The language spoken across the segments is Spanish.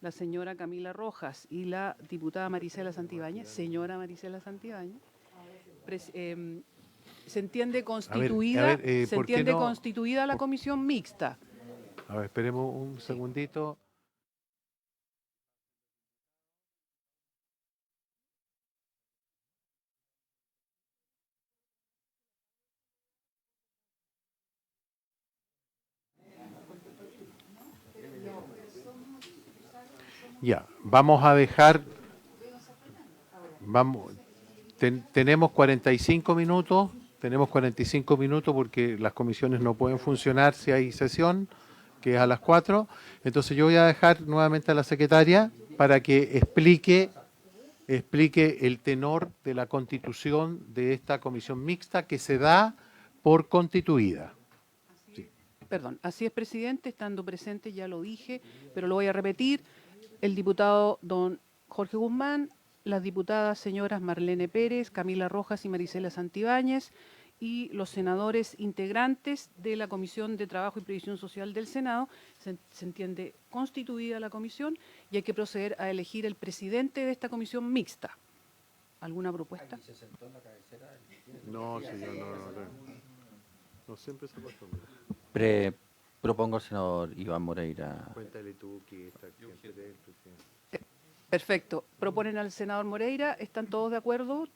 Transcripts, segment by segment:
La señora Camila Rojas y la diputada Marisela Santibáñez, señora Marisela Santibáñez, se entiende constituida, ¿por qué no? constituida la comisión mixta. A ver, esperemos un segundito. Ya, vamos a dejar, tenemos 45 minutos, porque las comisiones no pueden funcionar si hay sesión, que es a las 4. Entonces yo voy a dejar nuevamente a la secretaria para que explique el tenor de la constitución de esta comisión mixta que se da por constituida. Perdón, así es, presidente, estando presente, ya lo dije, pero lo voy a repetir, el diputado don Jorge Guzmán, las diputadas señoras Marlene Pérez, Camila Rojas y Marisela Santibáñez, y los senadores integrantes de la Comisión de Trabajo y Previsión Social del Senado. Se entiende constituida la comisión y hay que proceder a elegir el presidente de esta comisión mixta. ¿Alguna propuesta? No, señor, no siempre se acostumbra. Propongo al senador Iván Moreira. Cuéntale tú que está presidente. Perfecto. Proponen al senador Moreira. ¿Están todos de acuerdo?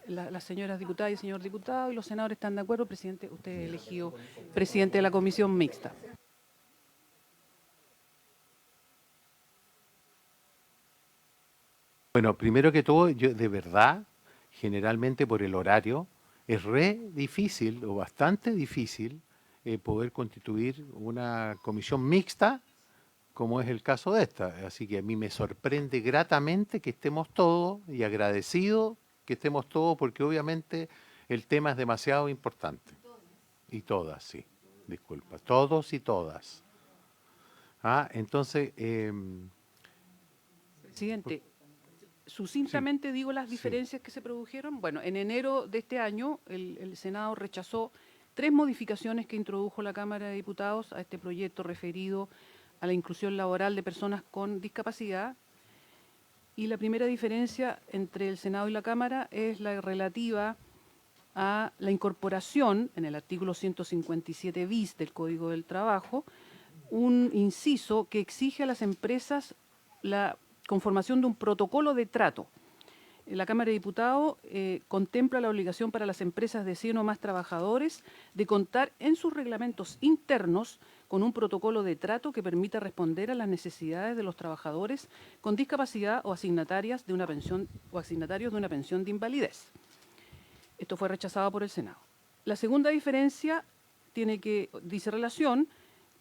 Las señoras diputadas y el señor diputado y los senadores están de acuerdo. Presidente, usted elegido presidente de la comisión mixta. Bueno, primero que todo, yo de verdad, generalmente por el horario, es difícil o bastante difícil poder constituir una comisión mixta como es el caso de esta. Así que a mí me sorprende gratamente que estemos todos y agradecido que estemos todos porque obviamente el tema es demasiado importante. Y todas, sí, disculpa, todos y todas. Entonces... Presidente, sucintamente digo las diferencias que se produjeron. Bueno, en enero de este año el Senado rechazó 3 modificaciones que introdujo la Cámara de Diputados a este proyecto referido a la inclusión laboral de personas con discapacidad. Y la primera diferencia entre el Senado y la Cámara es la relativa a la incorporación, en el artículo 157 bis del Código del Trabajo, un inciso que exige a las empresas la conformación de un protocolo de trato. La Cámara de Diputados contempla la obligación para las empresas de 100 o más trabajadores de contar en sus reglamentos internos con un protocolo de trato que permita responder a las necesidades de los trabajadores con discapacidad o asignatarias de una pensión o asignatarios de una pensión de invalidez. Esto fue rechazado por el Senado. La segunda diferencia dice relación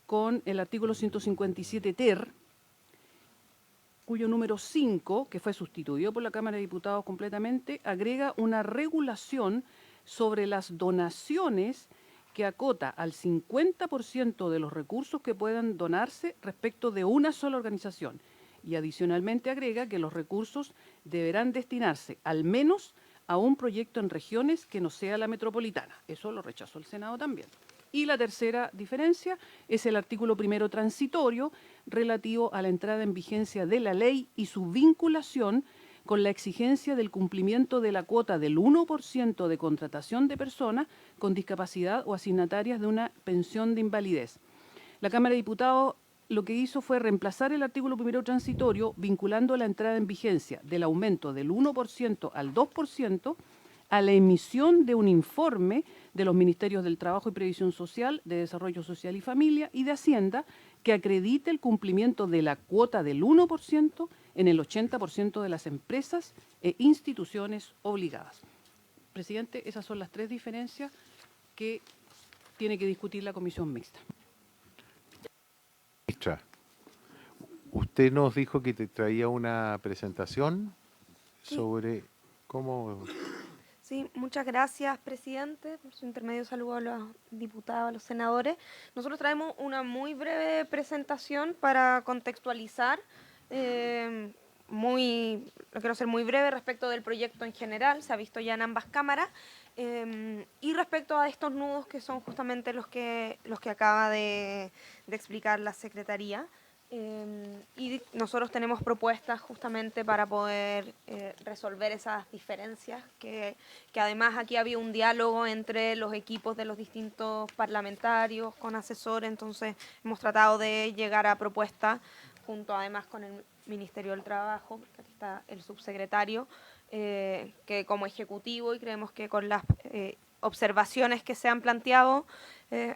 con el artículo 157 ter, cuyo número 5, que fue sustituido por la Cámara de Diputados completamente, agrega una regulación sobre las donaciones que acota al 50% de los recursos que puedan donarse respecto de una sola organización. Y adicionalmente agrega que los recursos deberán destinarse al menos a un proyecto en regiones que no sea la metropolitana. Eso lo rechazó el Senado también. Y la tercera diferencia es el artículo primero transitorio relativo a la entrada en vigencia de la ley y su vinculación con la exigencia del cumplimiento de la cuota del 1% de contratación de personas con discapacidad o asignatarias de una pensión de invalidez. La Cámara de Diputados lo que hizo fue reemplazar el artículo primero transitorio vinculando la entrada en vigencia del aumento del 1% al 2% a la emisión de un informe de los Ministerios del Trabajo y Previsión Social, de Desarrollo Social y Familia y de Hacienda que acredite el cumplimiento de la cuota del 1% en el 80% de las empresas e instituciones obligadas. Presidente, esas son las 3 diferencias que tiene que discutir la comisión mixta. Ministra, usted nos dijo que te traía una presentación sobre cómo... Sí, muchas gracias, presidente. Por su intermedio saludo a los diputados, a los senadores. Nosotros traemos una muy breve presentación para contextualizar, lo quiero hacer muy breve respecto del proyecto en general, se ha visto ya en ambas cámaras, y respecto a estos nudos que son justamente los que acaba de explicar la Secretaría. y nosotros tenemos propuestas justamente para poder resolver esas diferencias, que además aquí había un diálogo entre los equipos de los distintos parlamentarios con asesores, entonces hemos tratado de llegar a propuestas junto además con el Ministerio del Trabajo, porque aquí está el subsecretario, que como ejecutivo, y creemos que con las observaciones que se han planteado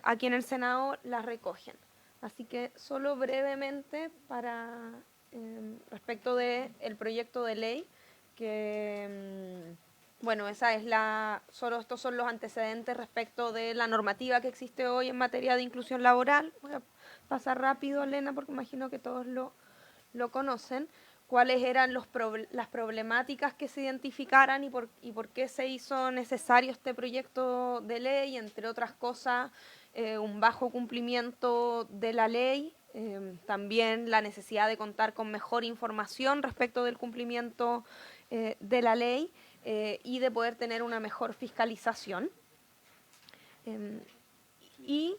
aquí en el Senado las recogen. Así que solo brevemente para respecto del proyecto de ley, que bueno, estos son los antecedentes respecto de la normativa que existe hoy en materia de inclusión laboral. Voy a pasar rápido, Elena, porque imagino que todos lo conocen. Cuáles eran las problemáticas que se identificaran y por qué se hizo necesario este proyecto de ley, entre otras cosas, un bajo cumplimiento de la ley, también la necesidad de contar con mejor información respecto del cumplimiento de la ley y de poder tener una mejor fiscalización. Y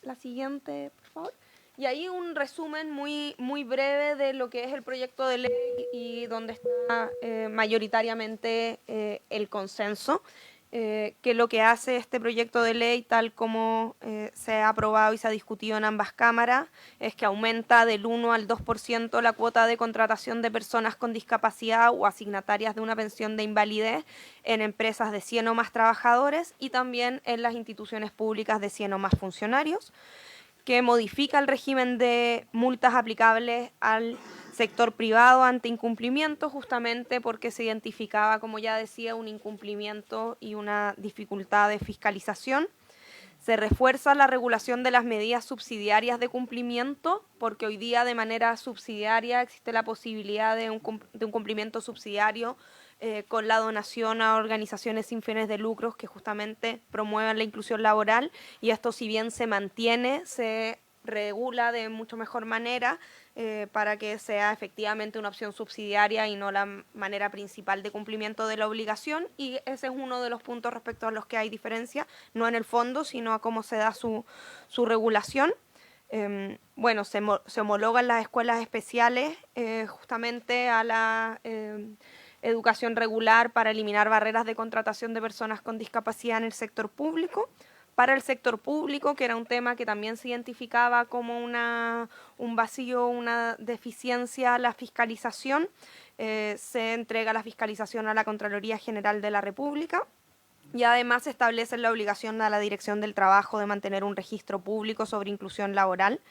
la siguiente, por favor. Y ahí un resumen muy breve de lo que es el proyecto de ley y donde está mayoritariamente el consenso, que lo que hace este proyecto de ley, tal como se ha aprobado y se ha discutido en ambas cámaras, es que aumenta del 1 al 2% la cuota de contratación de personas con discapacidad o asignatarias de una pensión de invalidez en empresas de 100 o más trabajadores y también en las instituciones públicas de 100 o más funcionarios, que modifica el régimen de multas aplicables al sector privado ante incumplimiento, justamente porque se identificaba, como ya decía, un incumplimiento y una dificultad de fiscalización. Se refuerza la regulación de las medidas subsidiarias de cumplimiento, porque hoy día de manera subsidiaria existe la posibilidad de un cumplimiento subsidiario con la donación a organizaciones sin fines de lucros que justamente promuevan la inclusión laboral, y esto, si bien se mantiene, se regula de mucho mejor manera para que sea efectivamente una opción subsidiaria y no la manera principal de cumplimiento de la obligación, y ese es uno de los puntos respecto a los que hay diferencia, no en el fondo, sino a cómo se da su regulación. Bueno, se homologan las escuelas especiales justamente a la educación regular para eliminar barreras de contratación de personas con discapacidad en el sector público. Para el sector público, que era un tema que también se identificaba como un vacío, una deficiencia, la fiscalización, se entrega la fiscalización a la Contraloría General de la República. Y además se establece la obligación a la Dirección del Trabajo de mantener un registro público sobre inclusión laboral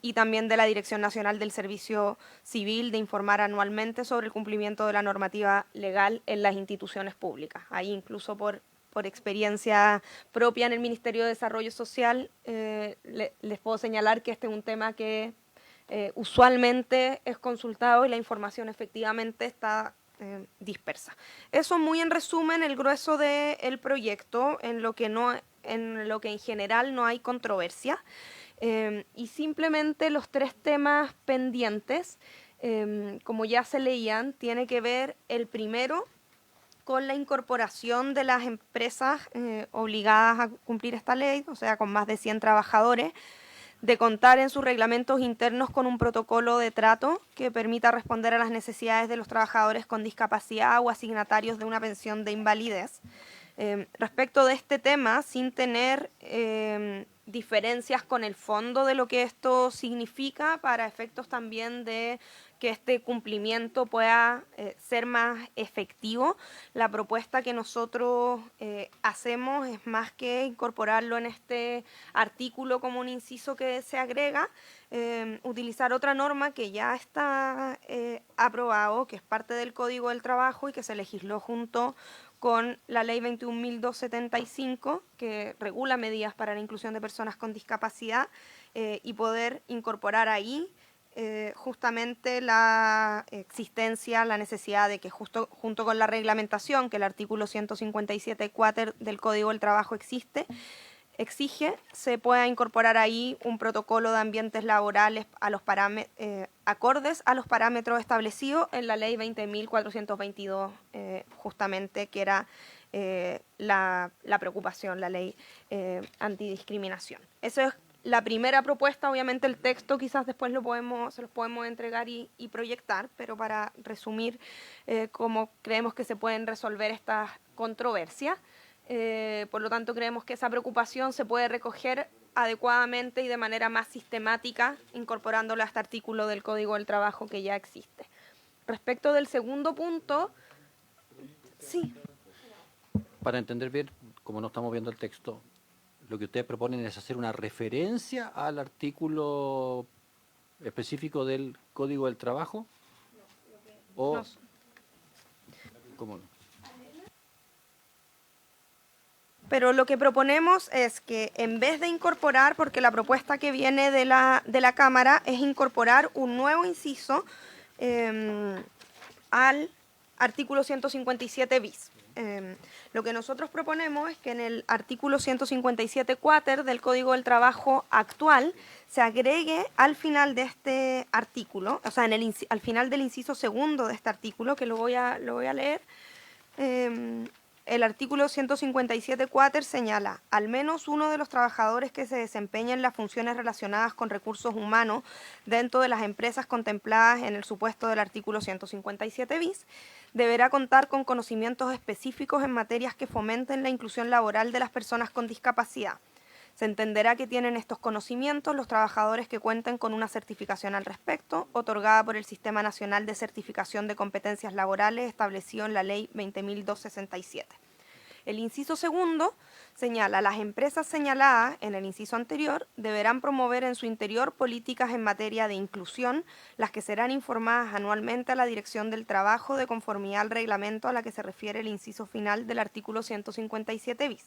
y también de la Dirección Nacional del Servicio Civil de informar anualmente sobre el cumplimiento de la normativa legal en las instituciones públicas. Ahí incluso por experiencia propia en el Ministerio de Desarrollo Social, les puedo señalar que este es un tema que usualmente es consultado y la información efectivamente está dispersa. Eso muy en resumen el grueso del proyecto, en lo que en general no hay controversia. Y simplemente los tres temas pendientes, como ya se leían, tiene que ver el primero con la incorporación de las empresas obligadas a cumplir esta ley, o sea, con más de 100 trabajadores, de contar en sus reglamentos internos con un protocolo de trato que permita responder a las necesidades de los trabajadores con discapacidad o asignatarios de una pensión de invalidez. Respecto de este tema, sin tener diferencias con el fondo de lo que esto significa para efectos también de que este cumplimiento pueda ser más efectivo, la propuesta que nosotros hacemos es más que incorporarlo en este artículo como un inciso que se agrega, utilizar otra norma que ya está aprobado, que es parte del Código del Trabajo y que se legisló junto con la Ley 21.275, que regula medidas para la inclusión de personas con discapacidad, y poder incorporar ahí justamente la existencia, la necesidad de que junto con la reglamentación que el artículo 157 quater del Código del Trabajo exige, se pueda incorporar ahí un protocolo de ambientes laborales a los acordes a los parámetros establecidos en la Ley 20.422, justamente, que era la preocupación, la ley antidiscriminación. Eso es la primera propuesta, obviamente el texto quizás después se los podemos entregar y proyectar, pero para resumir cómo creemos que se pueden resolver estas controversias. Por lo tanto, creemos que esa preocupación se puede recoger adecuadamente y de manera más sistemática, incorporándolo a este artículo del Código del Trabajo que ya existe. Respecto del segundo punto, sí. Para entender bien, como no estamos viendo el texto, lo que ustedes proponen es hacer una referencia al artículo específico del Código del Trabajo. ¿O cómo? Pero lo que proponemos es que en vez de incorporar, porque la propuesta que viene de la Cámara es incorporar un nuevo inciso al artículo 157 bis. Lo que nosotros proponemos es que en el artículo 157 quater del Código del Trabajo actual se agregue al final de este artículo, o sea, al final del inciso segundo de este artículo, que lo voy a leer. El artículo 157 quater señala: al menos uno de los trabajadores que se desempeñen las funciones relacionadas con recursos humanos dentro de las empresas contempladas en el supuesto del artículo 157 bis deberá contar con conocimientos específicos en materias que fomenten la inclusión laboral de las personas con discapacidad. Se entenderá que tienen estos conocimientos los trabajadores que cuenten con una certificación al respecto, otorgada por el Sistema Nacional de Certificación de Competencias Laborales establecido en la Ley 20.267. El inciso segundo señala: las empresas señaladas en el inciso anterior deberán promover en su interior políticas en materia de inclusión, las que serán informadas anualmente a la Dirección del Trabajo de conformidad al reglamento a la que se refiere el inciso final del artículo 157 bis.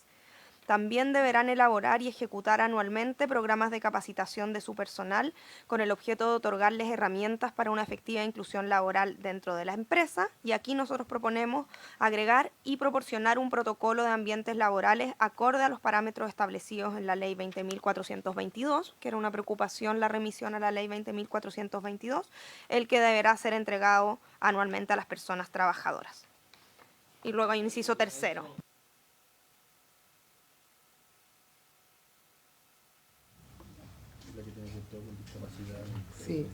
También deberán elaborar y ejecutar anualmente programas de capacitación de su personal con el objeto de otorgarles herramientas para una efectiva inclusión laboral dentro de la empresa. Y aquí nosotros proponemos agregar y proporcionar un protocolo de ambientes laborales acorde a los parámetros establecidos en la Ley 20.422, que era una preocupación la remisión a la Ley 20.422, el que deberá ser entregado anualmente a las personas trabajadoras. Y luego hay un inciso tercero. Sí.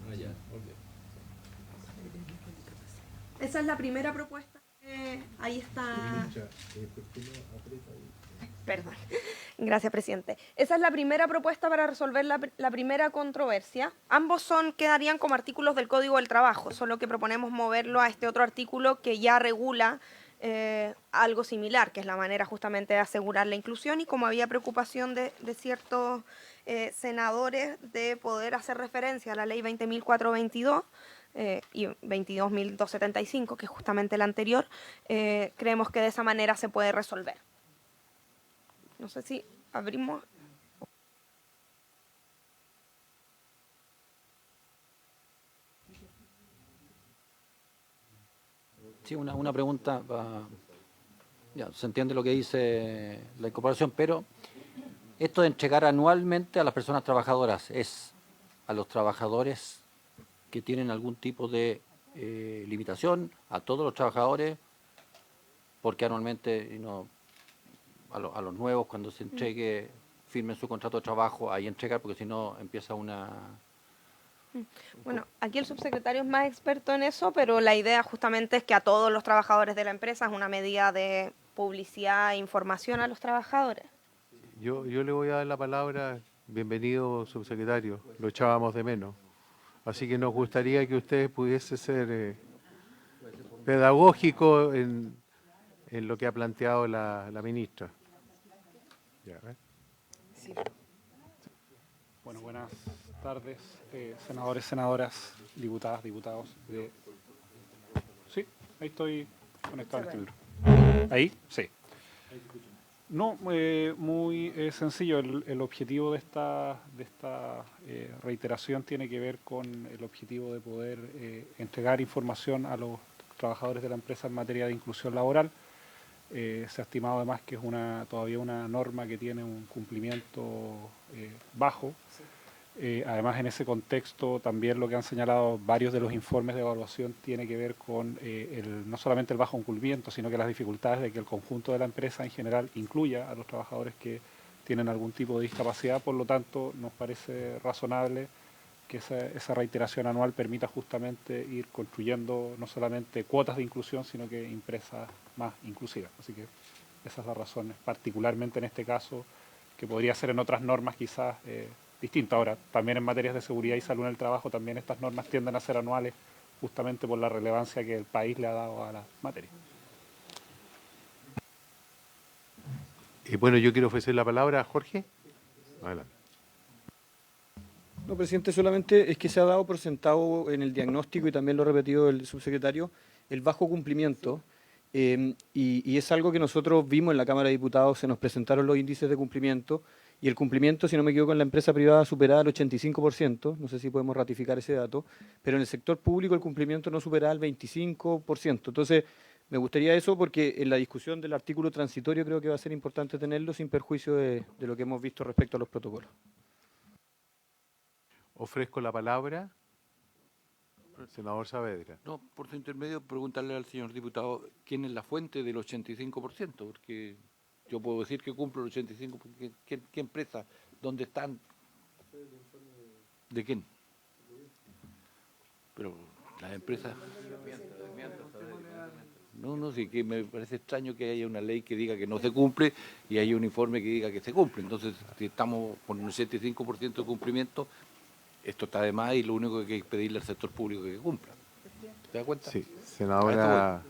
Esa es la primera propuesta. Ahí está. Perdón. Gracias, presidente. Esa es la primera propuesta para resolver la primera controversia. Ambos quedarían como artículos del Código del Trabajo, solo que proponemos moverlo a este otro artículo que ya regula algo similar, que es la manera justamente de asegurar la inclusión, y como había preocupación de ciertos senadores de poder hacer referencia a la Ley 20.422 y 22.275, que es justamente la anterior, creemos que de esa manera se puede resolver. No sé si abrimos. Sí, una pregunta. Ya, se entiende lo que dice la incorporación, pero esto de entregar anualmente a las personas trabajadoras, ¿es a los trabajadores que tienen algún tipo de limitación, a todos los trabajadores? Porque anualmente, y no a los nuevos, cuando se entregue, firmen su contrato de trabajo, ahí entregar, porque si no empieza una... Bueno, aquí el subsecretario es más experto en eso, pero la idea justamente es que a todos los trabajadores de la empresa es una medida de publicidad e información a los trabajadores. Yo le voy a dar la palabra. Bienvenido, subsecretario. Lo echábamos de menos. Así que nos gustaría que usted pudiese ser pedagógico en lo que ha planteado la ministra. Ya, Sí. Bueno, buenas tardes, senadores, senadoras, diputadas, diputados. Sí, ahí estoy conectado en este micro. ¿Ahí? Sí. No, muy sencillo. El objetivo de esta reiteración tiene que ver con el objetivo de poder entregar información a los trabajadores de la empresa en materia de inclusión laboral. Se ha estimado además que es todavía una norma que tiene un cumplimiento bajo. Además, en ese contexto, también lo que han señalado varios de los informes de evaluación tiene que ver con no solamente el bajo cumplimiento, sino que las dificultades de que el conjunto de la empresa en general incluya a los trabajadores que tienen algún tipo de discapacidad, por lo tanto nos parece razonable que esa reiteración anual permita justamente ir construyendo no solamente cuotas de inclusión, sino que empresas más inclusivas. Así que esa es la razón, particularmente en este caso, que podría ser en otras normas quizás distintas. Ahora, también en materias de seguridad y salud en el trabajo, también estas normas tienden a ser anuales justamente por la relevancia que el país le ha dado a la materia. Y bueno, yo quiero ofrecer la palabra a Jorge. Adelante. No, presidente, solamente es que se ha dado por sentado en el diagnóstico, y también lo ha repetido el subsecretario, el bajo cumplimiento. Y es algo que nosotros vimos en la Cámara de Diputados, se nos presentaron los índices de cumplimiento, y el cumplimiento, si no me equivoco, en la empresa privada superaba el 85%, no sé si podemos ratificar ese dato, pero en el sector público el cumplimiento no superaba el 25%. Entonces, me gustaría eso porque en la discusión del artículo transitorio creo que va a ser importante tenerlo sin perjuicio de lo que hemos visto respecto a los protocolos. Ofrezco la palabra al senador Saavedra. No, por su intermedio, preguntarle al señor diputado quién es la fuente del 85%, porque yo puedo decir que cumplo el 85%, porque ¿qué empresa? ¿Dónde están? ¿De quién? Pero las empresas... No, sí, que me parece extraño que haya una ley que diga que no se cumple y haya un informe que diga que se cumple. Entonces, si estamos con un 85% de cumplimiento, esto está de más y lo único que hay que pedirle al sector público es que cumpla. ¿Te das cuenta? Sí, senadora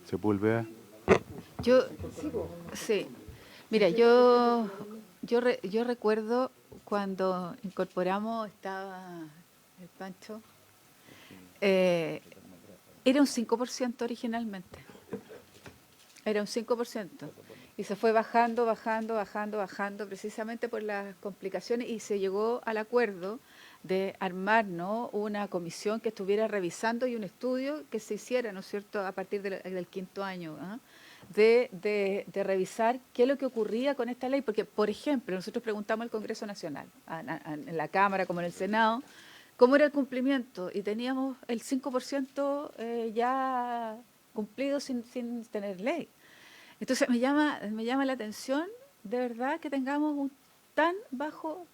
Sepúlveda. Sí. Mira, yo recuerdo cuando incorporamos, estaba el Pancho, era un 5% originalmente. Era un 5%. Y se fue bajando, precisamente por las complicaciones, y se llegó al acuerdo de armar, ¿no?, una comisión que estuviera revisando y un estudio que se hiciera, ¿no es cierto?, a partir del quinto año, ¿eh? de revisar qué es lo que ocurría con esta ley. Porque, por ejemplo, nosotros preguntamos al Congreso Nacional, en la Cámara como en el Senado, cómo era el cumplimiento, y teníamos el 5% ya cumplido sin tener ley. Entonces me llama la atención, de verdad, que tengamos un tan bajo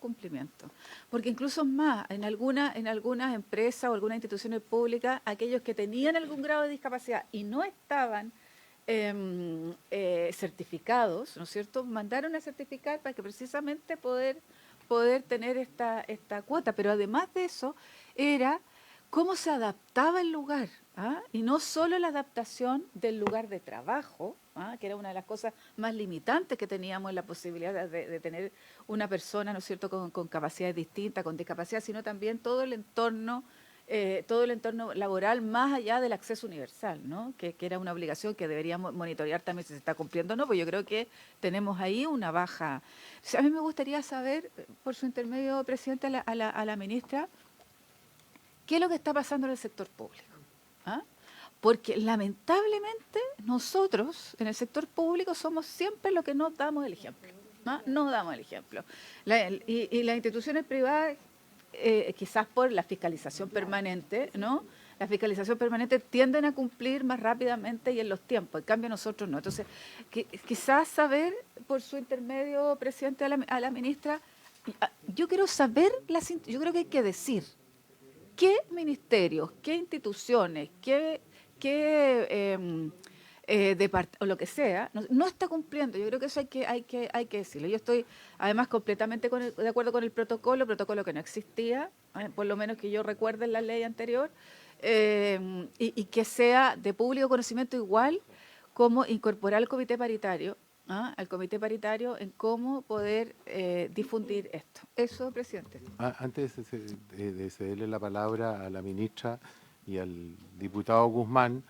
cumplimiento. Porque incluso más, en algunas empresas o algunas instituciones públicas, aquellos que tenían algún grado de discapacidad y no estaban certificados, ¿no es cierto?, mandaron a certificar para que precisamente poder tener esta cuota. Pero además de eso, era cómo se adaptaba el lugar, ¿ah? Y no solo la adaptación del lugar de trabajo, ¿ah?, que era una de las cosas más limitantes que teníamos en la posibilidad de tener una persona, ¿no es cierto?, con capacidades distintas, con discapacidad, sino también todo el entorno laboral, más allá del acceso universal, ¿no?, que era una obligación que deberíamos monitorear también si se está cumpliendo o no, pues yo creo que tenemos ahí una baja. O sea, a mí me gustaría saber, por su intermedio, presidente, a la ministra, ¿qué es lo que está pasando en el sector público? ¿Ah? Porque lamentablemente nosotros en el sector público somos siempre los que no damos el ejemplo. No damos el ejemplo. Y las instituciones privadas, quizás por la fiscalización permanente, ¿no?, la fiscalización permanente tienden a cumplir más rápidamente y en los tiempos, en cambio nosotros no. Entonces, quizás saber, por su intermedio, presidente, a la ministra, yo quiero saber, yo creo que hay que decir qué ministerios, qué instituciones, o lo que sea, no está cumpliendo. Yo creo que eso hay que decirlo. Yo estoy además completamente de acuerdo con el protocolo que no existía, por lo menos que yo recuerde en la ley anterior, y que sea de público conocimiento, igual como incorporar al comité paritario, en cómo poder difundir esto. Eso, presidente. Antes de cederle la palabra a la ministra y al diputado Guzmán,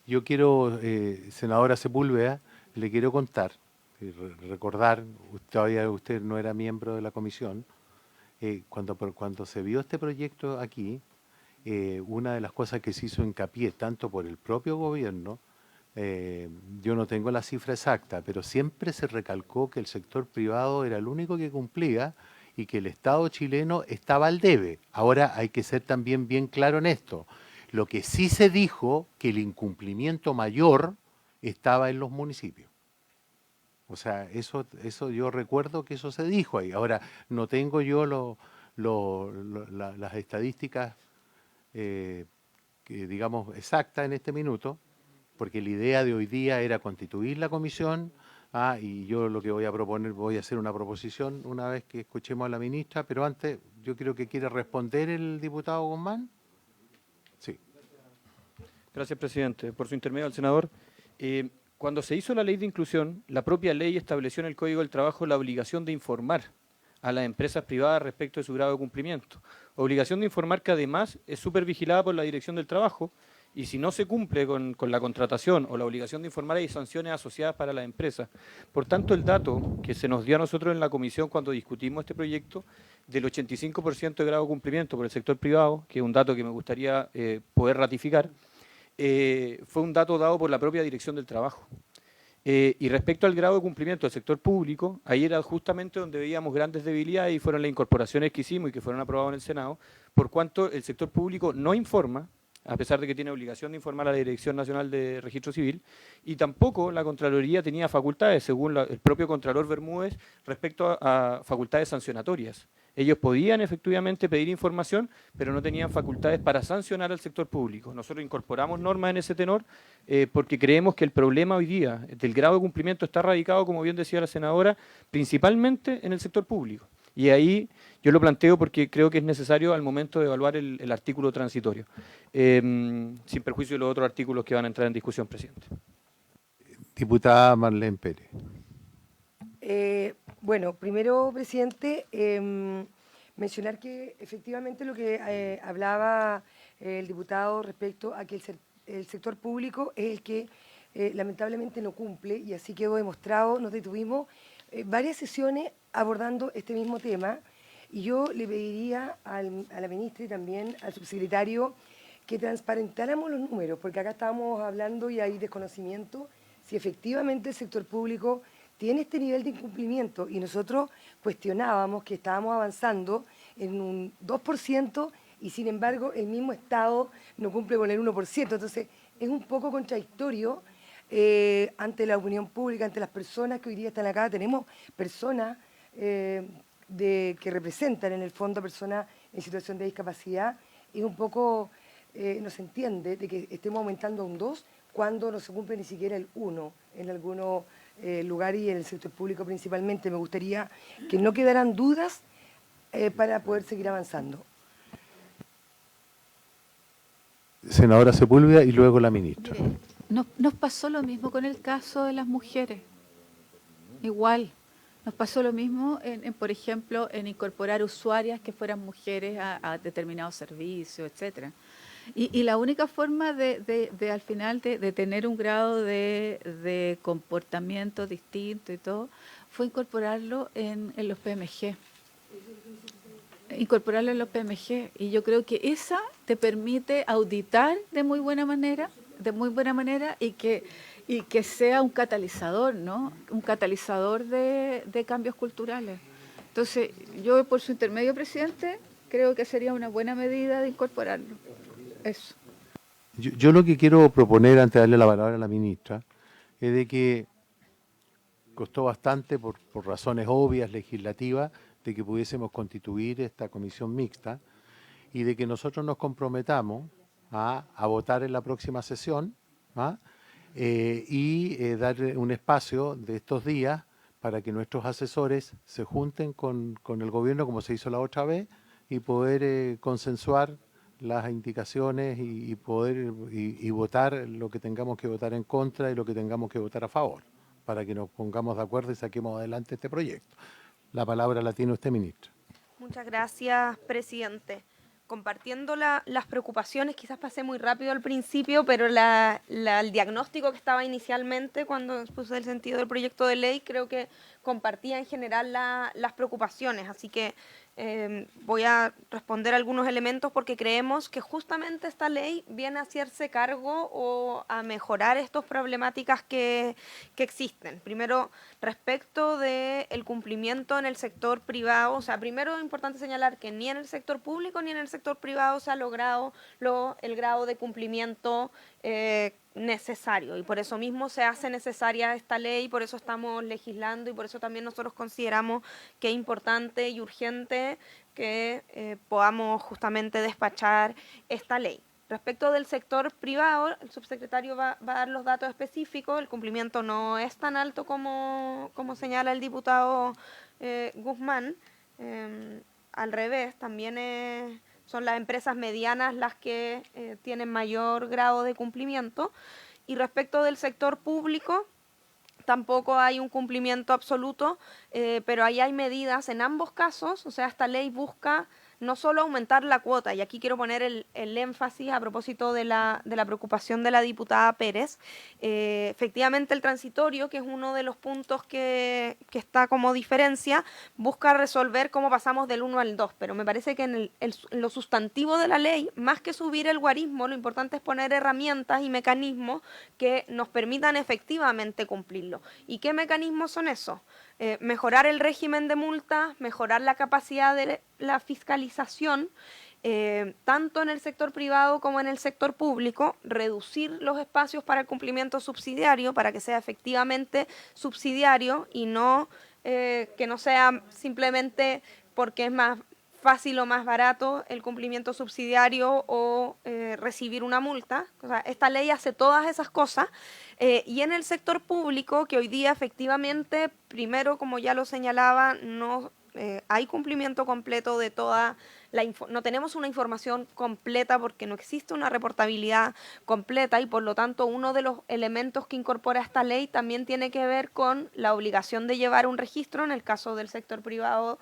yo quiero, senadora Sepúlveda, le quiero contar, recordar, todavía usted no era miembro de la comisión, cuando se vio este proyecto aquí, una de las cosas que se hizo hincapié, tanto por el propio gobierno, yo no tengo la cifra exacta, pero siempre se recalcó que el sector privado era el único que cumplía y que el Estado chileno estaba al debe. Ahora hay que ser también bien claro en esto. Lo que sí se dijo, que el incumplimiento mayor estaba en los municipios. O sea, eso yo recuerdo que eso se dijo ahí. Ahora, no tengo yo las estadísticas, que, digamos, exactas en este minuto, porque la idea de hoy día era constituir la comisión, y yo lo que voy a proponer, voy a hacer una proposición una vez que escuchemos a la ministra, pero antes yo creo que quiere responder el diputado Guzmán. Sí. Gracias, presidente. Por su intermedio al senador. Cuando se hizo la ley de inclusión, la propia ley estableció en el Código del Trabajo la obligación de informar a las empresas privadas respecto de su grado de cumplimiento. Obligación de informar que además es supervigilada por la Dirección del Trabajo, y si no se cumple con la contratación o la obligación de informar, hay sanciones asociadas para las empresas. Por tanto, el dato que se nos dio a nosotros en la comisión cuando discutimos este proyecto, del 85% de grado de cumplimiento por el sector privado, que es un dato que me gustaría poder ratificar, fue un dato dado por la propia Dirección del Trabajo. Y respecto al grado de cumplimiento del sector público, ahí era justamente donde veíamos grandes debilidades, y fueron las incorporaciones que hicimos y que fueron aprobadas en el Senado, por cuanto el sector público no informa, a pesar de que tiene obligación de informar a la Dirección Nacional de Registro Civil, y tampoco la Contraloría tenía facultades, según el propio Contralor Bermúdez, respecto a facultades sancionatorias. Ellos podían efectivamente pedir información, pero no tenían facultades para sancionar al sector público. Nosotros incorporamos normas en ese tenor porque creemos que el problema hoy día del grado de cumplimiento está radicado, como bien decía la senadora, principalmente en el sector público. Y ahí yo lo planteo porque creo que es necesario al momento de evaluar el artículo transitorio, sin perjuicio de los otros artículos que van a entrar en discusión, presidente. Diputada Marlene Pérez. Bueno, primero, presidente, mencionar que efectivamente lo que hablaba el diputado respecto a que el sector público es el que lamentablemente no cumple, y así quedó demostrado. Nos detuvimos varias sesiones abordando este mismo tema, y yo le pediría a la ministra y también al subsecretario que transparentáramos los números, porque acá estábamos hablando y hay desconocimiento si efectivamente el sector público tiene este nivel de incumplimiento, y nosotros cuestionábamos que estábamos avanzando en un 2% y sin embargo el mismo Estado no cumple con el 1%. Entonces es un poco contradictorio ante la opinión pública, ante las personas que hoy día están acá. Tenemos personas que representan en el fondo a personas en situación de discapacidad, y un poco no se entiende de que estemos aumentando a un 2 cuando no se cumple ni siquiera el 1 en algunos lugares, y en el sector público principalmente. Me gustaría que no quedaran dudas para poder seguir avanzando. Senadora Sepúlveda y luego la ministra. Mire, nos pasó lo mismo con el caso de las mujeres. Igual, nos pasó lo mismo, por ejemplo, en incorporar usuarias que fueran mujeres a determinados servicios, etcétera. Y la única forma de al final de tener un grado de comportamiento distinto y todo fue incorporarlo en los PMG. Incorporarlo en los PMG. Y yo creo que esa te permite auditar de muy buena manera y que sea un catalizador, ¿no? Un catalizador de cambios culturales. Entonces, yo por su intermedio, presidente, creo que sería una buena medida de incorporarlo. Eso. Yo lo que quiero proponer, antes de darle la palabra a la ministra, es de que costó bastante, por razones obvias, legislativas, de que pudiésemos constituir esta comisión mixta, y de que nosotros nos comprometamos a votar en la próxima sesión, y darle un espacio de estos días para que nuestros asesores se junten con el gobierno, como se hizo la otra vez, y poder consensuar las indicaciones y poder votar lo que tengamos que votar en contra y lo que tengamos que votar a favor, para que nos pongamos de acuerdo y saquemos adelante este proyecto. La palabra la tiene usted, ministra. Muchas gracias, presidente. Compartiendo las preocupaciones, quizás pasé muy rápido al principio, pero el diagnóstico que estaba inicialmente cuando expuse el sentido del proyecto de ley, creo que compartía en general las preocupaciones. Así que voy a responder algunos elementos porque creemos que justamente esta ley viene a hacerse cargo o a mejorar estas problemáticas que existen. Primero, respecto del cumplimiento en el sector privado, o sea, primero es importante señalar que ni en el sector público ni en el sector privado se ha logrado el grado de cumplimiento necesario y por eso mismo se hace necesaria esta ley, por eso estamos legislando y por eso también nosotros consideramos que es importante y urgente que podamos justamente despachar esta ley. Respecto del sector privado, el subsecretario va a dar los datos específicos, el cumplimiento no es tan alto como señala el diputado Guzmán, al revés, también son las empresas medianas las que tienen mayor grado de cumplimiento. Y respecto del sector público, tampoco hay un cumplimiento absoluto, pero ahí hay medidas en ambos casos. O sea, esta ley busca no solo aumentar la cuota, y aquí quiero poner el énfasis a propósito de la preocupación de la diputada Pérez. Efectivamente, el transitorio, que es uno de los puntos que está como diferencia, busca resolver cómo pasamos del 1 al 2, pero me parece que en lo sustantivo de la ley, más que subir el guarismo, lo importante es poner herramientas y mecanismos que nos permitan efectivamente cumplirlo. ¿Y qué mecanismos son esos? Mejorar el régimen de multas, mejorar la capacidad de la fiscalización, tanto en el sector privado como en el sector público, reducir los espacios para el cumplimiento subsidiario, para que sea efectivamente subsidiario y no que no sea simplemente porque es más fácil o más barato el cumplimiento subsidiario o recibir una multa. O sea, esta ley hace todas esas cosas. Y en el sector público, que hoy día efectivamente, primero, como ya lo señalaba, no hay cumplimiento completo de toda no tenemos una información completa porque no existe una reportabilidad completa y por lo tanto uno de los elementos que incorpora esta ley también tiene que ver con la obligación de llevar un registro en el caso del sector privado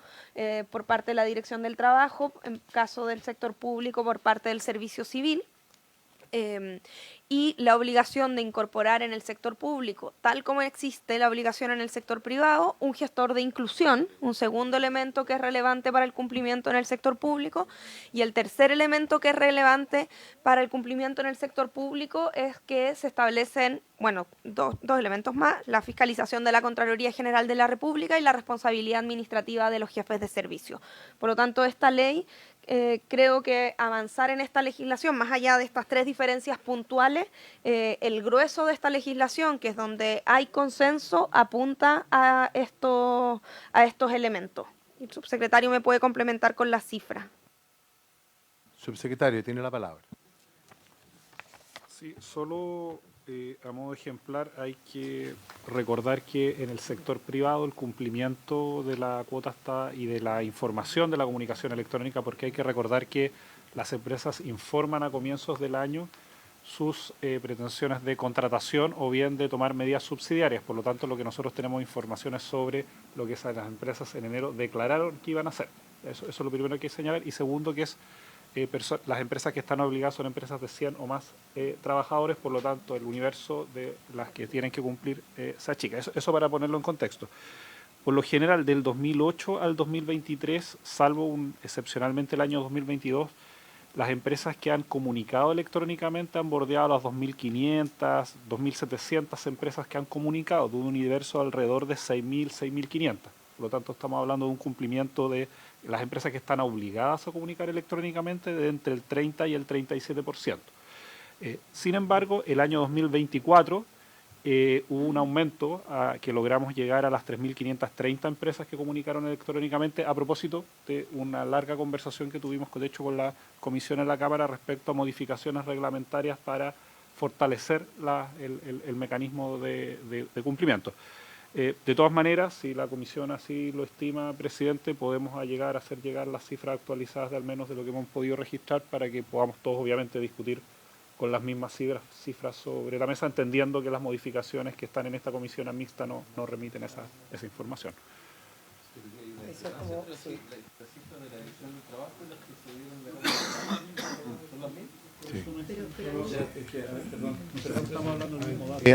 por parte de la Dirección del Trabajo, en caso del sector público por parte del Servicio Civil. Y la obligación de incorporar en el sector público, tal como existe la obligación en el sector privado, un gestor de inclusión, un segundo elemento que es relevante para el cumplimiento en el sector público, y el tercer elemento que es relevante para el cumplimiento en el sector público es que se establecen, bueno, dos elementos más, la fiscalización de la Contraloría General de la República y la responsabilidad administrativa de los jefes de servicio. Por lo tanto, esta ley creo que avanzar en esta legislación, más allá de estas tres diferencias puntuales, el grueso de esta legislación, que es donde hay consenso, apunta a estos elementos. El subsecretario me puede complementar con las cifras. Subsecretario, tiene la palabra. Sí, solo a modo ejemplar hay que recordar que en el sector privado el cumplimiento de la cuota está y de la información de la comunicación electrónica, porque hay que recordar que las empresas informan a comienzos del año sus pretensiones de contratación o bien de tomar medidas subsidiarias. Por lo tanto, lo que nosotros tenemos informaciones sobre lo que las empresas en enero declararon que iban a hacer. Eso es lo primero que hay que señalar. Y segundo, que es las empresas que están obligadas son empresas de 100 o más trabajadores, por lo tanto el universo de las que tienen que cumplir se achica. Eso para ponerlo en contexto. Por lo general, del 2008 al 2023, salvo excepcionalmente el año 2022, las empresas que han comunicado electrónicamente han bordeado las 2.500, 2.700 empresas que han comunicado, de un universo alrededor de 6.000, 6.500. Por lo tanto, estamos hablando de un cumplimiento de las empresas que están obligadas a comunicar electrónicamente de entre el 30 y el 37%. Sin embargo, el año 2024 hubo un aumento que logramos llegar a las 3.530 empresas que comunicaron electrónicamente, a propósito de una larga conversación que tuvimos, de hecho, con la Comisión en la Cámara respecto a modificaciones reglamentarias para fortalecer el mecanismo de cumplimiento. De todas maneras, si la Comisión así lo estima, presidente, podemos hacer llegar las cifras actualizadas de al menos de lo que hemos podido registrar para que podamos todos, obviamente, discutir con las mismas cifras sobre la mesa, entendiendo que las modificaciones que están en esta comisión mixta no remiten esa información.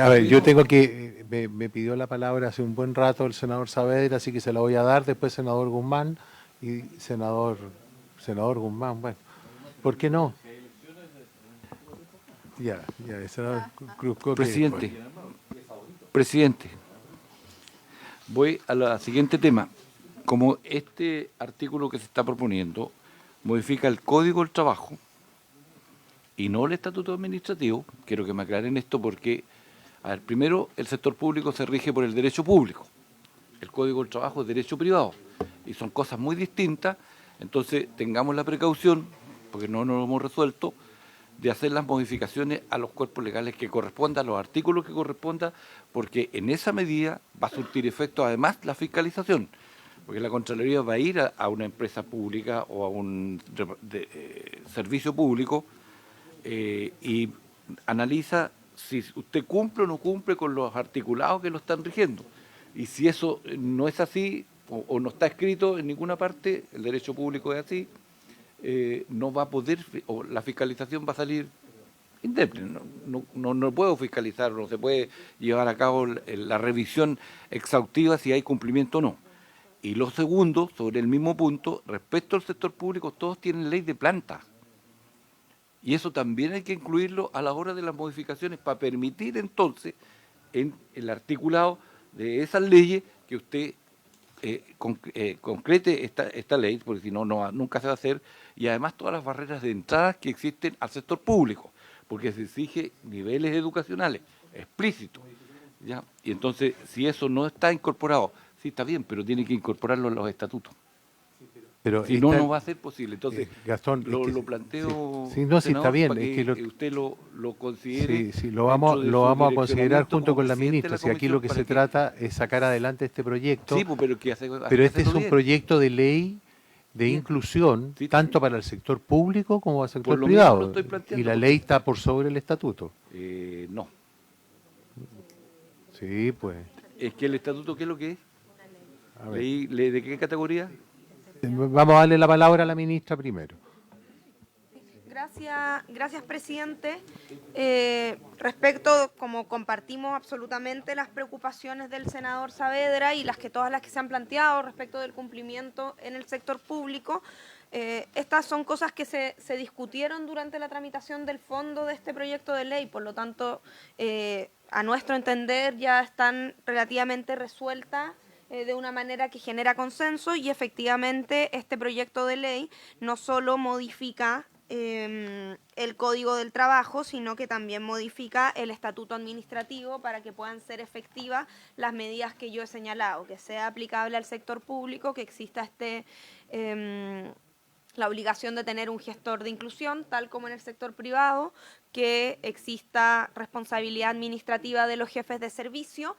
A ver, yo tengo que, me pidió la palabra hace un buen rato el senador Saavedra, así que se la voy a dar, después senador Guzmán y senador Guzmán, bueno, ¿por qué no? Ya, senador Cruzco. Presidente, voy al siguiente tema. Como este artículo que se está proponiendo modifica el Código del Trabajo, y no el estatuto administrativo. Quiero que me aclaren esto porque, a ver, primero, el sector público se rige por el derecho público. El Código del Trabajo es derecho privado y son cosas muy distintas. Entonces, tengamos la precaución, porque no nos lo hemos resuelto, de hacer las modificaciones a los cuerpos legales que correspondan, a los artículos que correspondan, porque en esa medida va a surtir efecto además la fiscalización, porque la Contraloría va a ir a una empresa pública o a un servicio público y analiza si usted cumple o no cumple con los articulados que lo están rigiendo. Y si eso no es así o no está escrito en ninguna parte, el derecho público es así, no va a poder, o la fiscalización va a salir indemne. No puedo fiscalizar, no se puede llevar a cabo la revisión exhaustiva si hay cumplimiento o no. Y lo segundo, sobre el mismo punto, respecto al sector público, todos tienen ley de planta. Y eso también hay que incluirlo a la hora de las modificaciones para permitir entonces en el articulado de esas leyes que usted concrete esta ley, porque si no, nunca se va a hacer, y además todas las barreras de entrada que existen al sector público, porque se exige niveles educacionales explícitos, ¿ya? Y entonces, si eso no está incorporado, sí está bien, pero tiene que incorporarlo en los estatutos. Pero Si no, no va a ser posible. Entonces, Gastón, lo planteo, sí, no, sí, está senador, bien, para es que usted lo considere. Sí, lo vamos a considerar junto con la ministra. Si aquí lo que se trata trata es sacar adelante este proyecto. Sí, pues, pero este es un bien. proyecto de ley de Bien. inclusión, Sí, tanto para el sector público como para el sector Por lo privado. mismo lo estoy planteando. Y la ley está por sobre el estatuto. No. Sí, pues. Es que el estatuto, ¿qué es lo que es? A ver. ¿De qué categoría? Vamos a darle la palabra a la ministra primero. Gracias, presidente. Respecto, como compartimos absolutamente las preocupaciones del senador Saavedra y todas las que se han planteado respecto del cumplimiento en el sector público, estas son cosas que se discutieron durante la tramitación del fondo de este proyecto de ley, por lo tanto, a nuestro entender ya están relativamente resueltas de una manera que genera consenso, y efectivamente este proyecto de ley no solo modifica el Código del Trabajo, sino que también modifica el estatuto administrativo para que puedan ser efectivas las medidas que yo he señalado, que sea aplicable al sector público, que exista la obligación de tener un gestor de inclusión, tal como en el sector privado, que exista responsabilidad administrativa de los jefes de servicio,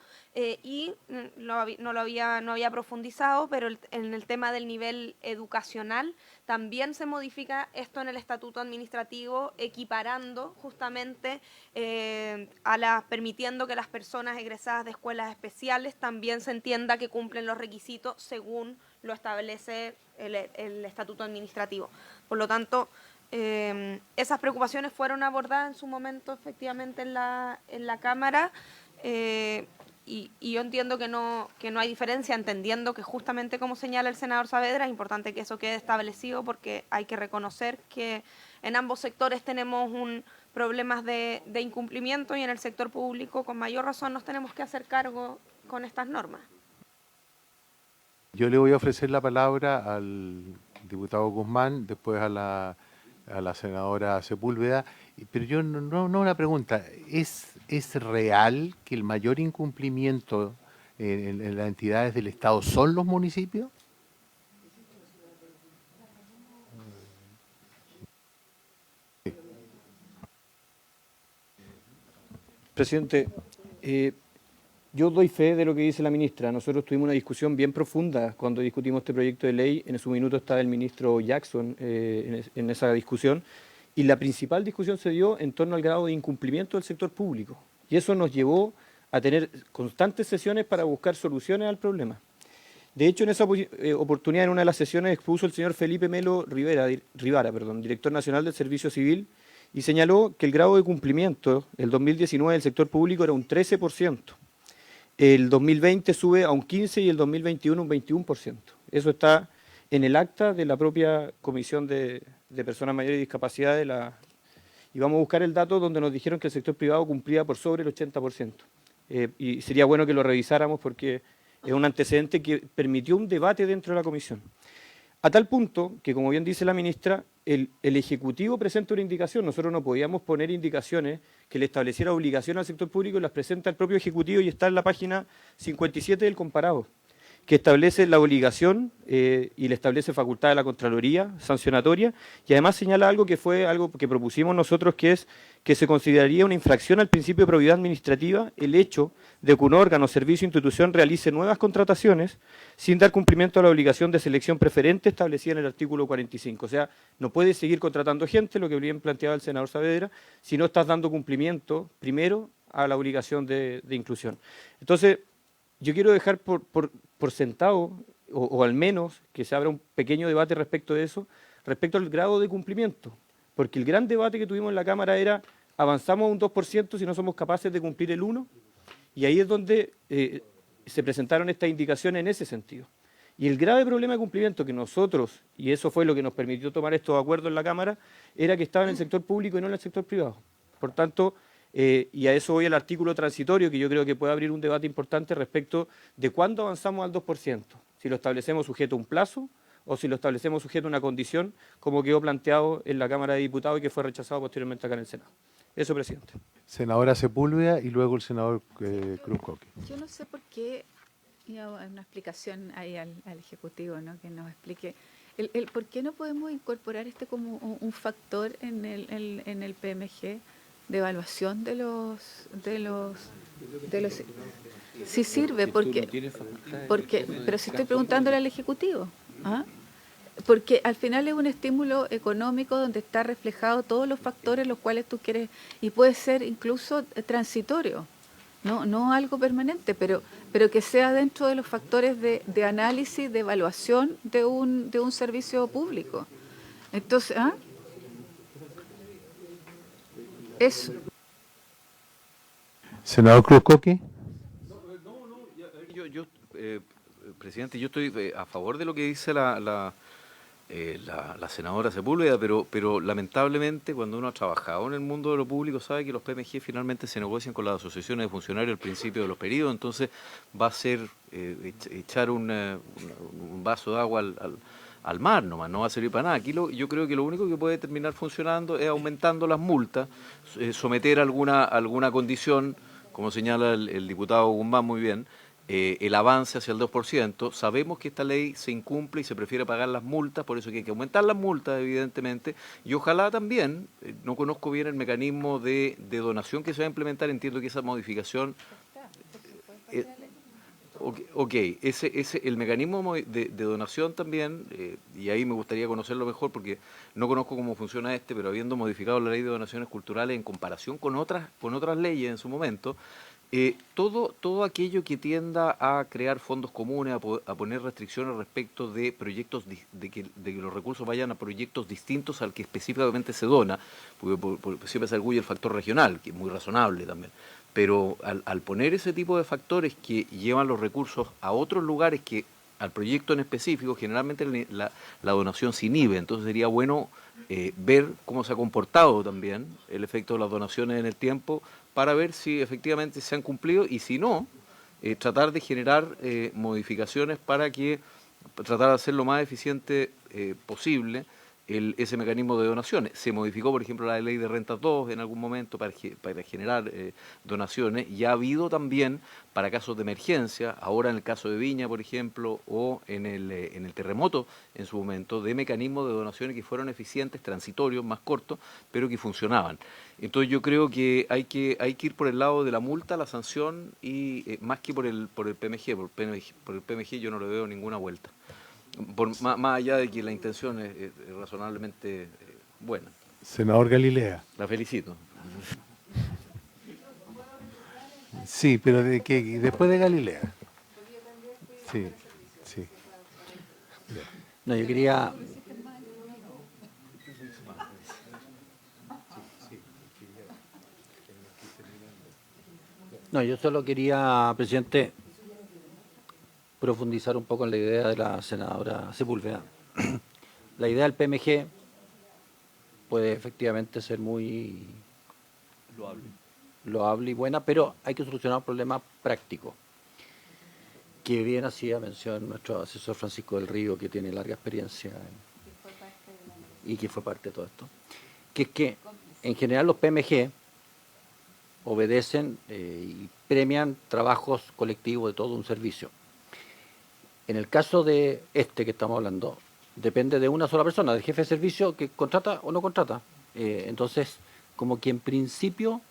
y no había profundizado, pero en el tema del nivel educacional también se modifica esto en el estatuto administrativo, equiparando justamente permitiendo que las personas egresadas de escuelas especiales también se entienda que cumplen los requisitos según lo establece el estatuto administrativo. Por lo tanto, esas preocupaciones fueron abordadas en su momento efectivamente en la Cámara, y yo entiendo que no hay diferencia, entendiendo que justamente como señala el senador Saavedra, es importante que eso quede establecido, porque hay que reconocer que en ambos sectores tenemos problemas de incumplimiento, y en el sector público con mayor razón nos tenemos que hacer cargo con estas normas. Yo le voy a ofrecer la palabra al diputado Guzmán, después a la senadora Sepúlveda, pero yo no una pregunta, ¿es real que el mayor incumplimiento en las entidades del Estado son los municipios? Presidente, yo doy fe de lo que dice la ministra. Nosotros tuvimos una discusión bien profunda cuando discutimos este proyecto de ley. En su minuto estaba el ministro Jackson en esa discusión. Y la principal discusión se dio en torno al grado de incumplimiento del sector público. Y eso nos llevó a tener constantes sesiones para buscar soluciones al problema. De hecho, en esa oportunidad, en una de las sesiones, expuso el señor Felipe Melo Rivara, director nacional del Servicio Civil, y señaló que el grado de cumplimiento el 2019 del sector público era un 13%. El 2020 sube a un 15% y el 2021 un 21%. Eso está en el acta de la propia Comisión de Personas Mayores y Discapacidad y vamos a buscar el dato donde nos dijeron que el sector privado cumplía por sobre el 80%. Y sería bueno que lo revisáramos porque es un antecedente que permitió un debate dentro de la comisión. A tal punto que, como bien dice la ministra, el Ejecutivo presenta una indicación. Nosotros no podíamos poner indicaciones que le estableciera obligación al sector público, las presenta el propio Ejecutivo y está en la página 57 del comparado, que establece la obligación y le establece facultad de la Contraloría sancionatoria, y además señala algo que fue algo que propusimos nosotros, que es que se consideraría una infracción al principio de probidad administrativa el hecho de que un órgano, servicio o institución realice nuevas contrataciones sin dar cumplimiento a la obligación de selección preferente establecida en el artículo 45. O sea, no puedes seguir contratando gente, lo que bien planteaba el senador Saavedra, si no estás dando cumplimiento primero a la obligación de inclusión. Entonces, yo quiero dejar por sentado, o al menos que se abra un pequeño debate respecto de eso, respecto al grado de cumplimiento. Porque el gran debate que tuvimos en la Cámara era, ¿avanzamos un 2% si no somos capaces de cumplir el 1%? Y ahí es donde se presentaron estas indicaciones en ese sentido. Y el grave problema de cumplimiento que nosotros, y eso fue lo que nos permitió tomar estos acuerdos en la Cámara, era que estaba en el sector público y no en el sector privado. Por tanto, y a eso voy al artículo transitorio, que yo creo que puede abrir un debate importante respecto de cuándo avanzamos al 2%, si lo establecemos sujeto a un plazo o si lo establecemos sujeto a una condición, como quedó planteado en la Cámara de Diputados y que fue rechazado posteriormente acá en el Senado. Eso, presidente. Senadora Sepúlveda y luego el senador Cruz Coque. Yo no sé por qué, y una explicación ahí al Ejecutivo, ¿no? Que nos explique el por qué no podemos incorporar como un factor en el PMG de evaluación de los sí sirve, porque pero si estoy preguntándole al Ejecutivo, ¿ah? Porque al final es un estímulo económico donde está reflejado todos los factores los cuales tú quieres, y puede ser incluso transitorio, no algo permanente, pero que sea dentro de los factores de análisis, de evaluación de un servicio público. Entonces, eso. Senador Cruz Coque. Presidente, yo estoy a favor de lo que dice la senadora Sepúlveda, pero lamentablemente cuando uno ha trabajado en el mundo de lo público sabe que los PMG finalmente se negocian con las asociaciones de funcionarios al principio de los periodos, entonces va a ser echar un vaso de agua al mar nomás, no va a servir para nada. Aquí yo creo que lo único que puede terminar funcionando es aumentando las multas, someter alguna condición, como señala el diputado Guzmán muy bien, el avance hacia el 2%. Sabemos que esta ley se incumple y se prefiere pagar las multas, por eso que hay que aumentar las multas, evidentemente, y ojalá también, no conozco bien el mecanismo de donación que se va a implementar, entiendo que esa modificación... el mecanismo de donación también, y ahí me gustaría conocerlo mejor porque no conozco cómo funciona pero habiendo modificado la ley de donaciones culturales en comparación con otras leyes en su momento, todo aquello que tienda a crear fondos comunes, a poner restricciones respecto de proyectos, de que los recursos vayan a proyectos distintos al que específicamente se dona, porque siempre se arguye el factor regional, que es muy razonable también. Pero al poner ese tipo de factores que llevan los recursos a otros lugares que al proyecto en específico, generalmente la donación se inhibe. Entonces sería bueno ver cómo se ha comportado también el efecto de las donaciones en el tiempo para ver si efectivamente se han cumplido y si no, tratar de generar modificaciones para tratar de hacer lo más eficiente posible ese mecanismo de donaciones. Se modificó, por ejemplo, la ley de rentas 2 en algún momento para generar donaciones, y ha habido también para casos de emergencia, ahora en el caso de Viña, por ejemplo, o en el terremoto en su momento, de mecanismos de donaciones que fueron eficientes, transitorios, más cortos, pero que funcionaban. Entonces yo creo que hay que ir por el lado de la multa, la sanción, y más que por el PMG. Por el PMG yo no le veo ninguna vuelta. Más allá de que la intención es razonablemente buena. Senador Galilea. La felicito. Sí, pero después de Galilea. Sí. No, yo quería... No, yo solo quería, presidente, profundizar un poco en la idea de la senadora Sepúlveda. La idea del PMG puede efectivamente ser muy loable y buena, pero hay que solucionar un problema práctico. que bien hacía mención nuestro asesor Francisco del Río, que tiene larga experiencia y que fue parte de todo esto, que es que en general los PMG obedecen y premian trabajos colectivos de todo un servicio. En el caso de este que estamos hablando, depende de una sola persona, del jefe de servicio que contrata o no contrata. Entonces, como que en principio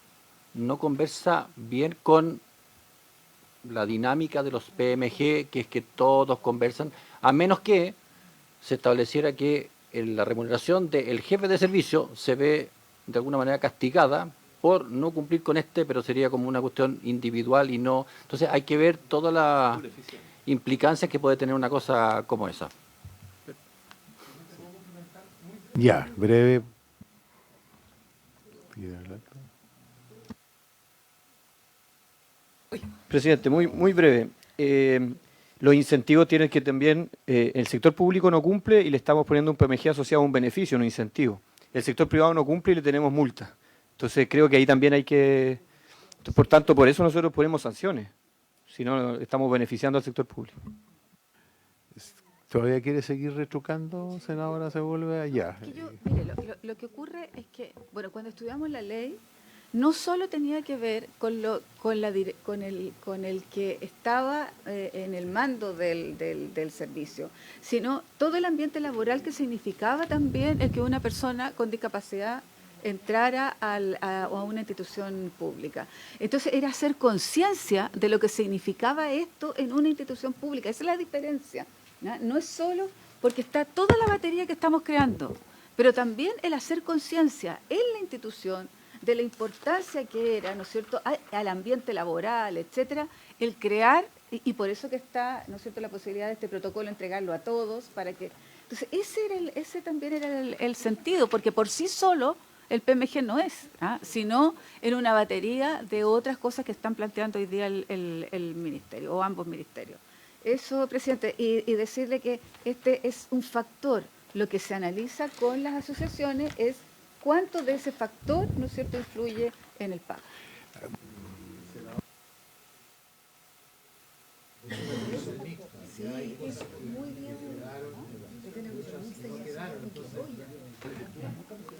no conversa bien con la dinámica de los PMG, que es que todos conversan, a menos que se estableciera que la remuneración del jefe de servicio se ve de alguna manera castigada por no cumplir con pero sería como una cuestión individual y no... Entonces hay que ver todas las implicancias que puede tener una cosa como esa. Ya, breve. Presidente, muy breve. Los incentivos tienen que también, el sector público no cumple y le estamos poniendo un PMG asociado a un beneficio, un incentivo. El sector privado no cumple y le tenemos multa. Entonces creo que ahí también hay que, por tanto, por eso nosotros ponemos sanciones, si no estamos beneficiando al sector público. ¿Todavía quiere seguir retrucando, senadora? Se vuelve allá. Que mire, lo que ocurre es que, bueno, cuando estudiamos la ley, no solo tenía que ver con el que estaba en el mando del servicio, sino todo el ambiente laboral que significaba también el que una persona con discapacidad entrara a una institución pública. Entonces era hacer conciencia de lo que significaba esto en una institución pública. Esa es la diferencia. No es solo porque está toda la batería que estamos creando, pero también el hacer conciencia en la institución de la importancia que era, ¿no es cierto?, al ambiente laboral, etcétera, el crear, y por eso que está, ¿no es cierto?, la posibilidad de este protocolo, entregarlo a todos, para que... Entonces, ese también era el sentido, porque por sí solo el PMG no es, sino en una batería de otras cosas que están planteando hoy día el ministerio, o ambos ministerios. Eso, presidente, y decirle que este es un factor. Lo que se analiza con las asociaciones es cuánto de ese factor, ¿no es cierto?, influye en el pago.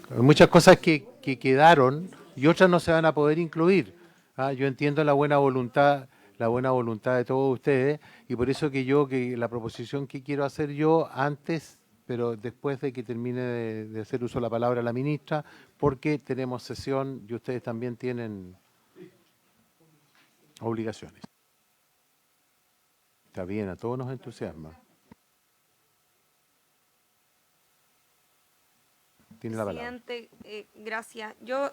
Hay muchas cosas que quedaron y otras no se van a poder incluir. Yo entiendo la buena voluntad de todos ustedes, y por eso que la proposición que quiero hacer yo antes, pero después de que termine de hacer uso de la palabra la ministra, porque tenemos sesión y ustedes también tienen obligaciones. Está bien, a todos nos entusiasma. Tiene la palabra. Presidente, gracias. Yo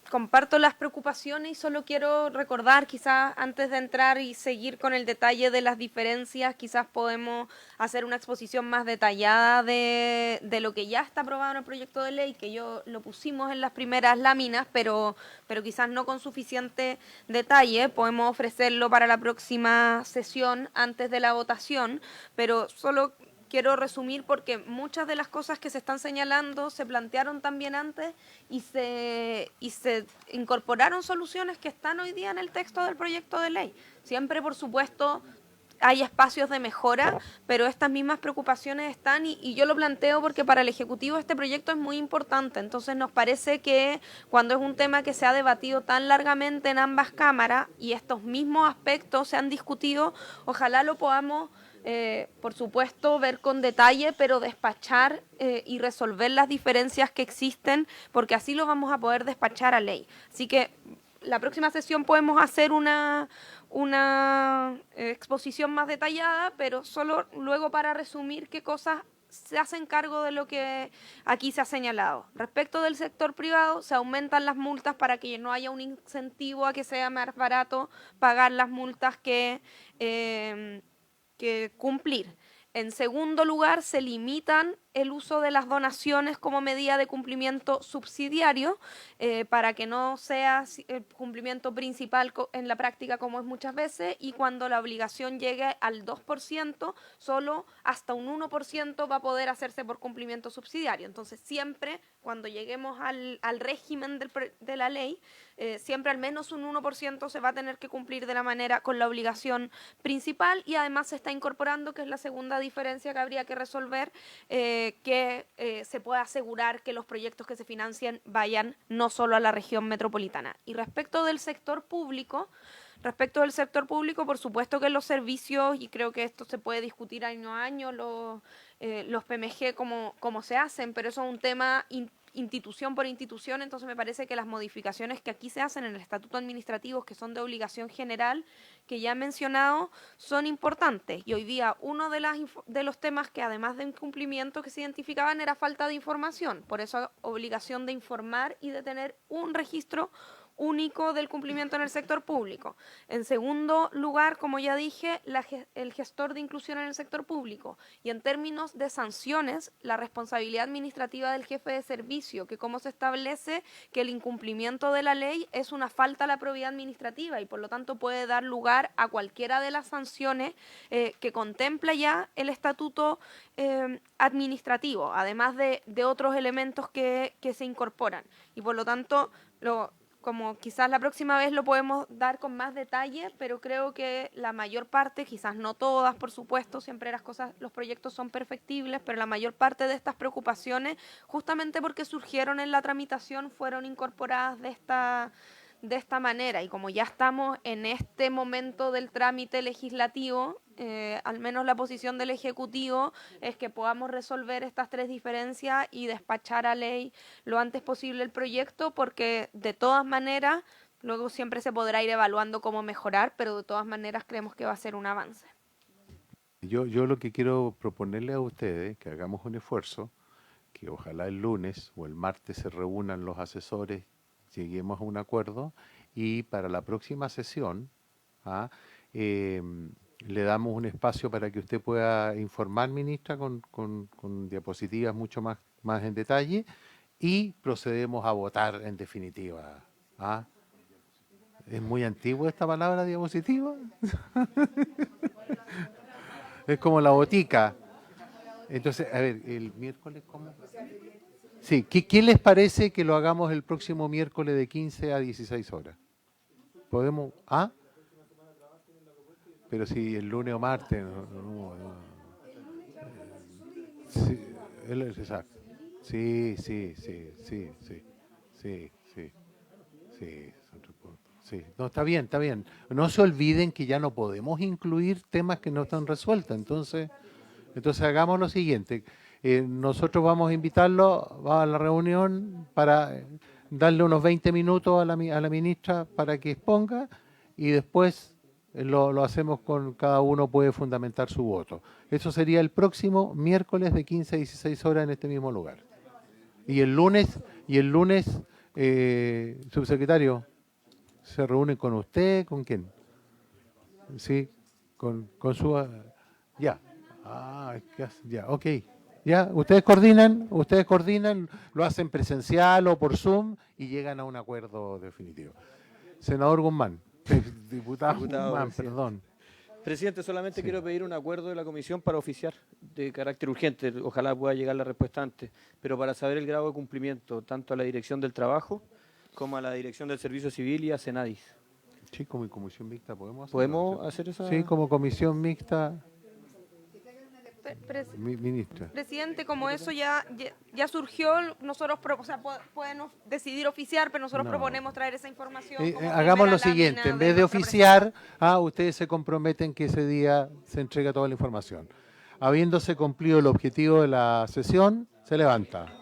comparto las preocupaciones y solo quiero recordar, quizás antes de entrar y seguir con el detalle de las diferencias, quizás podemos hacer una exposición más detallada de lo que ya está aprobado en el proyecto de ley, que yo lo pusimos en las primeras láminas, pero quizás no con suficiente detalle. Podemos ofrecerlo para la próxima sesión antes de la votación, pero solo quiero resumir porque muchas de las cosas que se están señalando se plantearon también antes y se incorporaron soluciones que están hoy día en el texto del proyecto de ley. Siempre, por supuesto, hay espacios de mejora, pero estas mismas preocupaciones están y yo lo planteo porque para el Ejecutivo este proyecto es muy importante. Entonces nos parece que cuando es un tema que se ha debatido tan largamente en ambas cámaras y estos mismos aspectos se han discutido, ojalá lo podamos por supuesto, ver con detalle, pero despachar y resolver las diferencias que existen, porque así lo vamos a poder despachar a ley. Así que la próxima sesión podemos hacer una exposición más detallada, pero solo luego para resumir qué cosas se hacen cargo de lo que aquí se ha señalado. Respecto del sector privado, se aumentan las multas para que no haya un incentivo a que sea más barato pagar las multas que cumplir. En segundo lugar, se limitan el uso de las donaciones como medida de cumplimiento subsidiario, para que no sea el cumplimiento principal en la práctica como es muchas veces, y cuando la obligación llegue al 2%, solo hasta un 1% va a poder hacerse por cumplimiento subsidiario. Entonces siempre cuando lleguemos al régimen de la ley, siempre al menos un 1% se va a tener que cumplir de la manera con la obligación principal, y además se está incorporando, que es la segunda diferencia que habría que resolver, que se pueda asegurar que los proyectos que se financien vayan no solo a la región metropolitana. Y respecto del sector público, por supuesto que los servicios, y creo que esto se puede discutir año a año, los PMG cómo se hacen, pero eso es un tema institución por institución. Entonces me parece que las modificaciones que aquí se hacen en el estatuto administrativo, que son de obligación general, que ya he mencionado, son importantes. Y hoy día uno de los temas que, además de incumplimiento que se identificaban, era falta de información. Por eso obligación de informar y de tener un registro único del cumplimiento en el sector público. En segundo lugar, como ya dije, el gestor de inclusión en el sector público. Y en términos de sanciones, la responsabilidad administrativa del jefe de servicio, que como se establece que el incumplimiento de la ley es una falta a la probidad administrativa y por lo tanto puede dar lugar a cualquiera de las sanciones que contempla ya el estatuto administrativo, además de otros elementos que se incorporan. Y por lo tanto, como quizás la próxima vez lo podemos dar con más detalle, pero creo que la mayor parte, quizás no todas, por supuesto, siempre los proyectos son perfectibles, pero la mayor parte de estas preocupaciones, justamente porque surgieron en la tramitación, fueron incorporadas de esta manera. Y como ya estamos en este momento del trámite legislativo, al menos la posición del Ejecutivo es que podamos resolver estas tres diferencias y despachar a ley lo antes posible el proyecto, porque de todas maneras, luego siempre se podrá ir evaluando cómo mejorar, pero de todas maneras creemos que va a ser un avance. Yo lo que quiero proponerle a ustedes, que hagamos un esfuerzo, que ojalá el lunes o el martes se reúnan los asesores, lleguemos a un acuerdo, y para la próxima sesión le damos un espacio para que usted pueda informar, ministra, con diapositivas mucho más en detalle, y procedemos a votar en definitiva. ¿Es muy antigua esta palabra, diapositiva? Es como la botica. Entonces, a ver, el miércoles, ¿cómo? Sí, ¿qué les parece que lo hagamos el próximo miércoles de 15 a 16 horas? ¿Podemos? Pero si el lunes o martes... Sí, exacto. Sí. No, está bien. No se olviden que ya no podemos incluir temas que no están resueltos. Entonces hagamos lo siguiente. Nosotros vamos a invitarlo a la reunión para darle unos 20 minutos a la ministra para que exponga, y después lo hacemos con cada uno puede fundamentar su voto. Eso sería el próximo miércoles de 15 a 16 horas en este mismo lugar. Y el lunes, subsecretario, ¿se reúne con usted? ¿Con quién? Sí, con su... Ya. Ya, ok. Ya, ustedes coordinan, lo hacen presencial o por Zoom y llegan a un acuerdo definitivo. Senador Guzmán, diputado Guzmán, perdón. Presidente, solamente quiero pedir un acuerdo de la comisión para oficiar de carácter urgente. Ojalá pueda llegar la respuesta antes, pero para saber el grado de cumplimiento, tanto a la Dirección del Trabajo como a la Dirección del Servicio Civil y a Senadis. Sí, como comisión mixta podemos hacer. ¿Podemos hacer esa? Sí, como comisión mixta. Ministra. Presidente, como eso ya surgió, nosotros pueden decidir oficiar, pero nosotros proponemos traer esa información. Hagamos lo siguiente, en vez de oficiar, ustedes se comprometen que ese día se entrega toda la información. Habiéndose cumplido el objetivo de la sesión, se levanta.